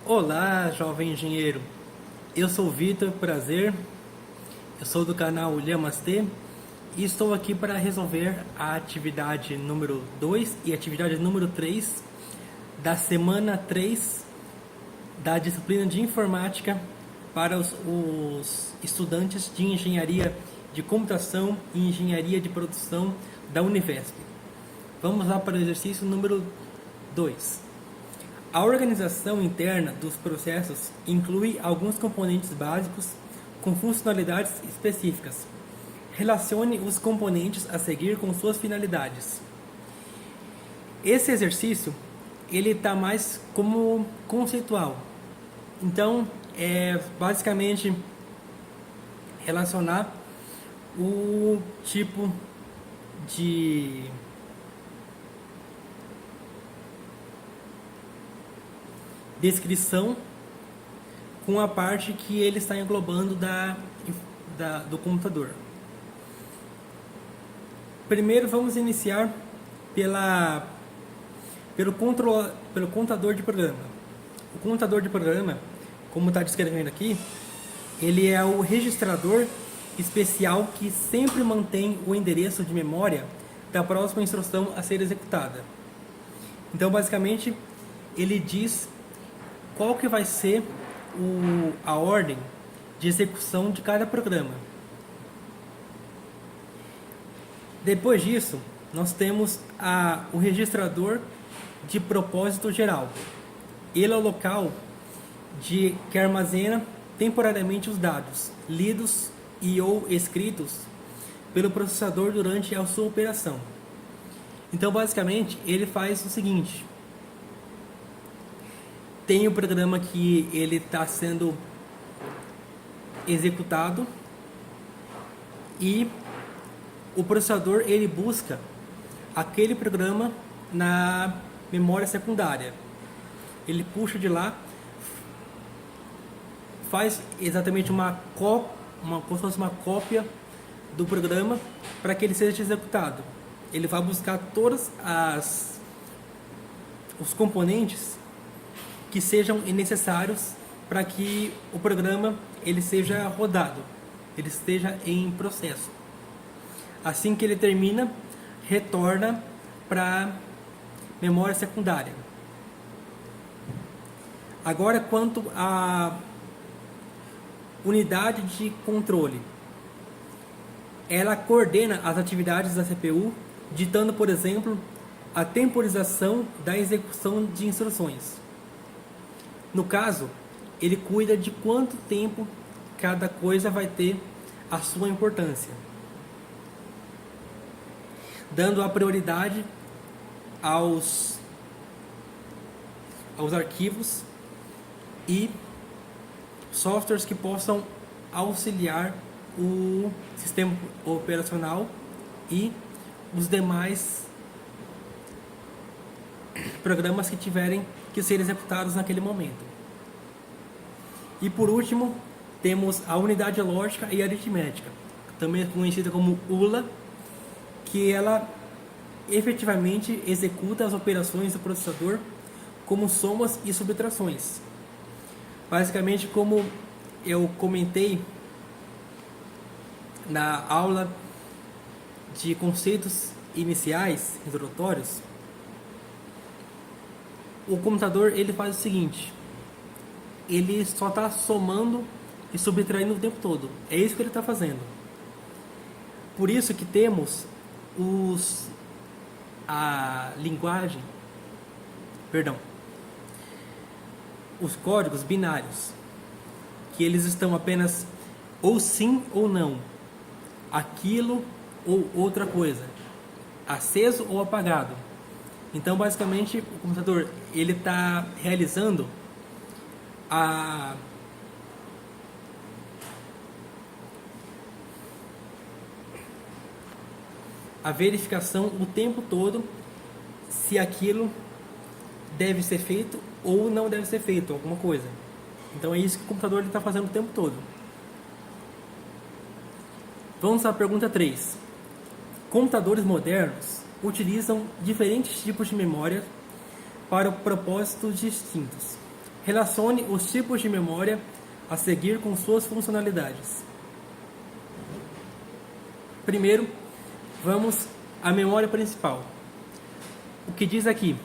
Olá, jovem engenheiro. Eu sou o Vitor, prazer. Eu sou do canal Lhamastê e estou aqui para resolver a atividade número 2 e atividade número 3 da semana 3 da disciplina de informática para os estudantes de engenharia de computação e engenharia de produção da Univesp. Vamos lá para o exercício número 2. A organização interna dos processos inclui alguns componentes básicos com funcionalidades específicas. Relacione os componentes a seguir com suas finalidades. Esse exercício ele está mais como conceitual. Então, é basicamente relacionar o tipo de descrição com a parte que ele está englobando do computador. Primeiro vamos iniciar pelo contador de programa. O contador de programa, como está descrevendo aqui, ele é o registrador especial que sempre mantém o endereço de memória da próxima instrução a ser executada. Então, basicamente, ele diz qual que vai ser a ordem de execução de cada programa. Depois disso, nós temos o registrador de propósito geral. Ele é o local que armazena temporariamente os dados lidos e ou escritos pelo processador durante a sua operação. Então, basicamente, ele faz o seguinte: tem o programa que ele está sendo executado e o processador ele busca aquele programa na memória secundária. Ele puxa de lá, faz exatamente como se fosse uma cópia do programa para que ele seja executado. Ele vai buscar todos os componentes que sejam necessários para que o programa ele seja rodado, ele esteja em processo. Assim que ele termina, retorna para a memória secundária. Agora, quanto à unidade de controle, ela coordena as atividades da CPU, ditando, por exemplo, a temporização da execução de instruções. No caso, ele cuida de quanto tempo cada coisa vai ter a sua importância, dando a prioridade aos arquivos e softwares que possam auxiliar o sistema operacional e os demais programas que tiverem que ser executados naquele momento. E por último, temos a unidade lógica e aritmética, também conhecida como ULA, que ela efetivamente executa as operações do processador como somas e subtrações. Basicamente, como eu comentei na aula de conceitos iniciais, introdutórios, o computador ele faz o seguinte: ele só está somando e subtraindo o tempo todo. É isso que ele está fazendo. Por isso que temos os códigos binários, que eles estão apenas ou sim ou não, aquilo ou outra coisa, aceso ou apagado. Então, basicamente, o computador ele está realizando a verificação o tempo todo se aquilo deve ser feito ou não deve ser feito, alguma coisa. Então é isso que o computador está fazendo o tempo todo. Vamos à pergunta 3. Computadores modernos utilizam diferentes tipos de memória para propósitos distintos. Relacione os tipos de memória a seguir com suas funcionalidades. Primeiro, vamos à memória principal. O que diz aqui?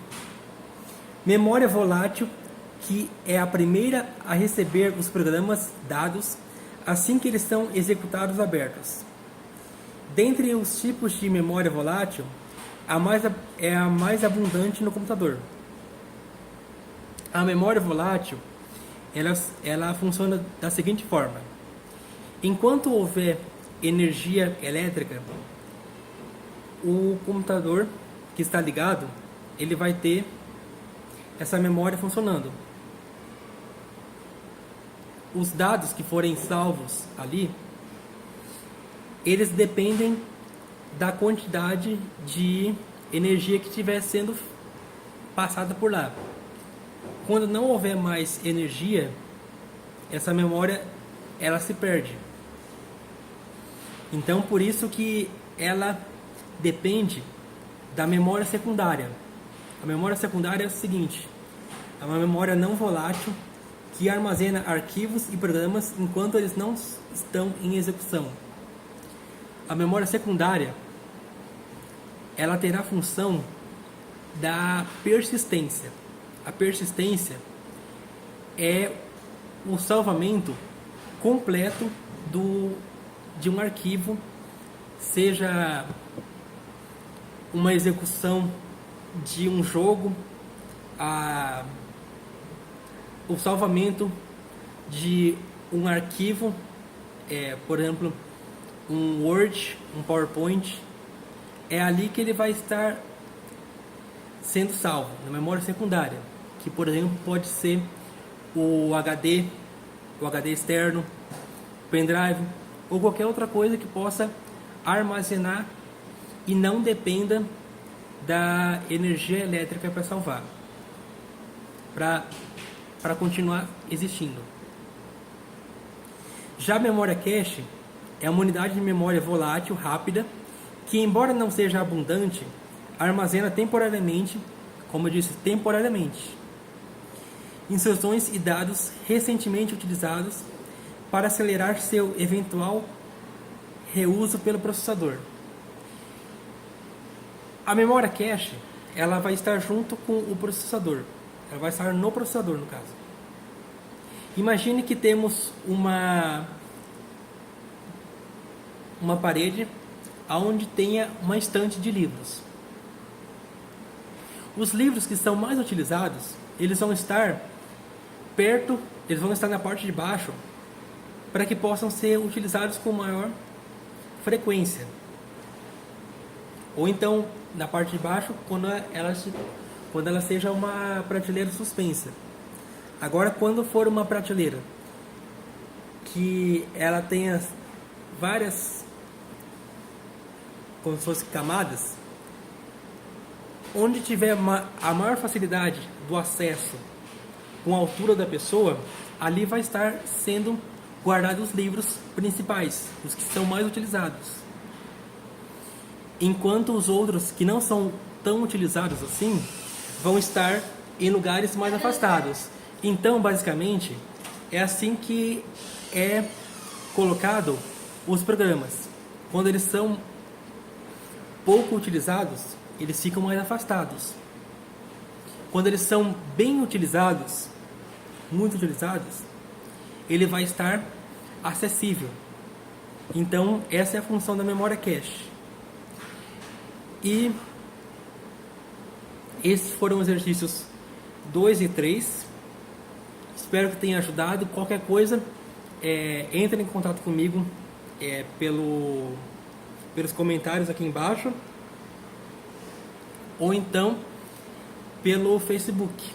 Memória volátil, que é a primeira a receber os programas dados assim que eles são executados abertos. Dentre os tipos de memória volátil, é a mais abundante no computador. A memória volátil, ela funciona da seguinte forma: enquanto houver energia elétrica, o computador que está ligado, ele vai ter essa memória funcionando. Os dados que forem salvos ali, eles dependem da quantidade de energia que estiver sendo passada por lá. Quando não houver mais energia, essa memória ela se perde. Então, por isso que ela depende da memória secundária. A memória secundária é o seguinte: é uma memória não volátil que armazena arquivos e programas enquanto eles não estão em execução. A memória secundária, ela terá a função da persistência. A persistência é o salvamento completo de um arquivo, seja uma execução de um jogo, o salvamento de um arquivo, por exemplo, um Word, um PowerPoint, é ali que ele vai estar sendo salvo, na memória secundária, que por exemplo pode ser o HD externo, pendrive ou qualquer outra coisa que possa armazenar e não dependa da energia elétrica para salvar, para continuar existindo. Já a memória cache é uma unidade de memória volátil rápida que, embora não seja abundante, armazena temporariamente, como eu disse, temporariamente, instruções e dados recentemente utilizados para acelerar seu eventual reuso pelo processador. A memória cache, ela vai estar junto com o processador. Ela vai estar no processador, no caso. Imagine que temos uma parede onde tenha uma estante de livros. Os livros que são mais utilizados, eles vão estar perto, eles vão estar na parte de baixo, para que possam ser utilizados com maior frequência. Ou então, na parte de baixo, quando ela seja uma prateleira suspensa. Agora, quando for uma prateleira que ela tenha várias, como se fossem camadas, onde tiver a maior facilidade do acesso com a altura da pessoa, ali vai estar sendo guardados os livros principais, os que são mais utilizados. Enquanto os outros que não são tão utilizados assim, vão estar em lugares mais afastados. Então, basicamente, é assim que é colocado os programas. Quando eles são pouco utilizados, eles ficam mais afastados. Quando eles são bem utilizados, muito utilizados, ele vai estar acessível. Então, essa é a função da memória cache. E esses foram os exercícios 2 e 3. Espero que tenha ajudado. Qualquer coisa, entre em contato comigo pelos comentários aqui embaixo, ou então pelo Facebook.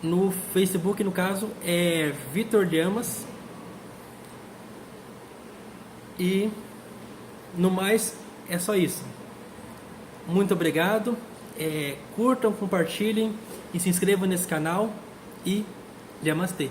No Facebook, no caso, é Vitor Llamas. E no mais, é só isso. Muito obrigado. Curtam, compartilhem e se inscrevam nesse canal. E Namastê.